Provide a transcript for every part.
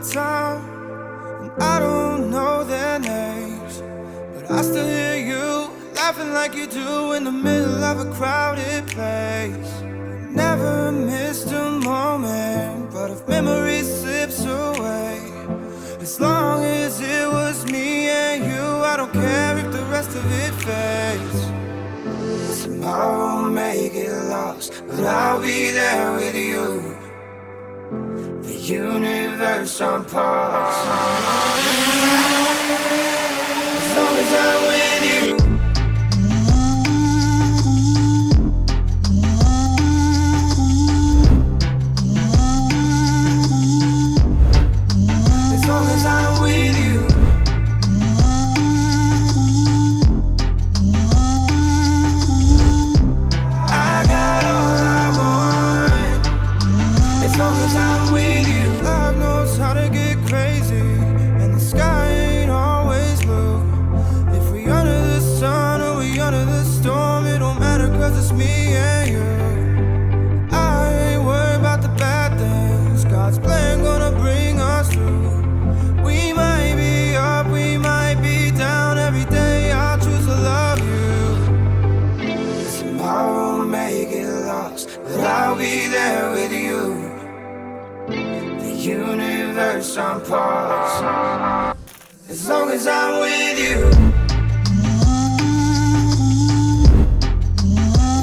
town, and I don't know their names, but I still hear you laughing like you do in the middle of a crowded place. Never missed a moment, but if memory slips away, as long as it was me and you, I don't care if the rest of it fades. Tomorrow may get lost, but I'll be there with you. The universe on pause, as long as I'm with you. As long as I'm with you. I got all I want. As long as I'm with you. Love knows how to get crazy, and the sky ain't always blue. If we under the sun or we under the storm, it don't matter, cause it's me and you. I ain't worried about the bad things, God's plan gonna bring us through. We might be up, we might be down, every day I'll choose to love you. Tomorrow may get lost, but I'll be there with you. The universe on pause, as long as I'm with you.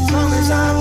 As long as I'm